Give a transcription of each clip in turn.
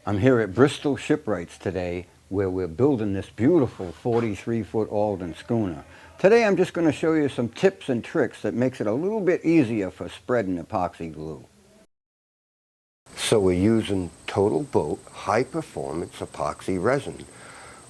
I'm here at Bristol Shipwrights today where we're building this beautiful 43-foot Alden schooner. Today I'm just going to show you some tips and tricks that makes it a little bit easier for spreading epoxy glue. So we're using TotalBoat high performance epoxy resin.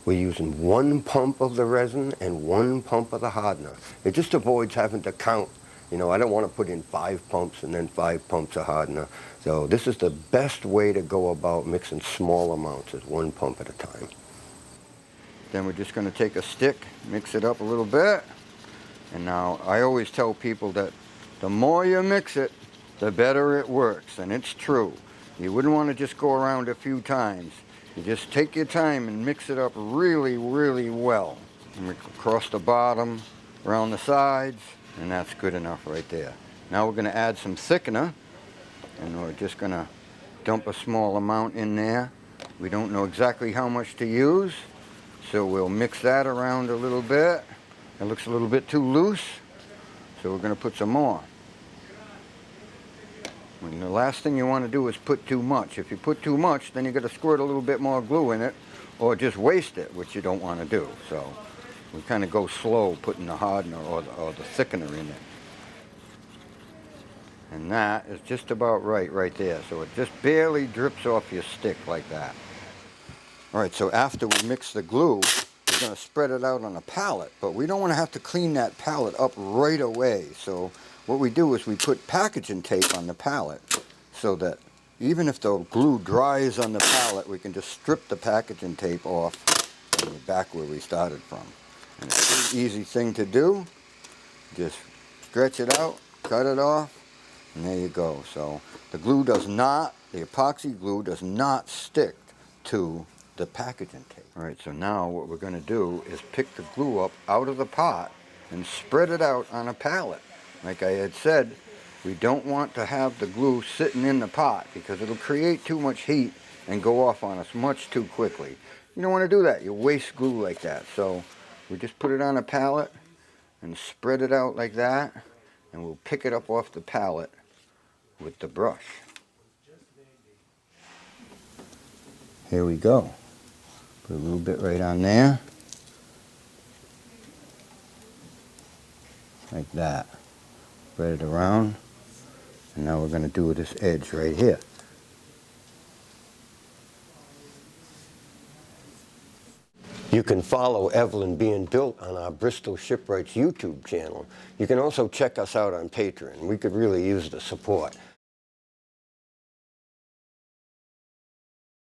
We're using one pump of the resin and one pump of the hardener. It just avoids having to count. You know, I don't want to put in 5 pumps and then 5 pumps of hardener. So this is the best way to go about mixing small amounts, is one pump at a time. Then we're just going to take a stick, mix it up a little bit. And now I always tell people that the more you mix it, the better it works. And it's true. You wouldn't want to just go around a few times. You just take your time and mix it up really, really well. And across the bottom, around the sides, and that's good enough right there. Now we're going to add some thickener, and we're just going to dump a small amount in there. We don't know exactly how much to use, so we'll mix that around a little bit. It looks a little bit too loose, so we're going to put some more. And the last thing you want to do is put too much. If you put too much, then you're going to squirt a little bit more glue in it, or just waste it, which you don't want to do. So we kind of go slow putting the hardener or the thickener in it. And that is just about right there. So it just barely drips off your stick like that. All right, so after we mix the glue, we're going to spread it out on a pallet, but we don't want to have to clean that pallet up right away. So what we do is we put packaging tape on the pallet so that even if the glue dries on the pallet, we can just strip the packaging tape off and we're back where we started from. And it's a pretty easy thing to do. Just stretch it out, cut it off, and there you go. So the glue does not, the epoxy glue does not stick to the packaging tape. All right, so now what we're going to do is pick the glue up out of the pot and spread it out on a pallet. Like I had said, we don't want to have the glue sitting in the pot because it'll create too much heat and go off on us much too quickly. You don't want to do that. You waste glue like that. So we just put it on a pallet and spread it out like that, and we'll pick it up off the pallet with the brush. Here we go. Put a little bit right on there. Like that. Spread it around. And now we're going to do this edge right here. You can follow Evelyn Being Built on our Bristol Shipwrights YouTube channel. You can also check us out on Patreon. We could really use the support.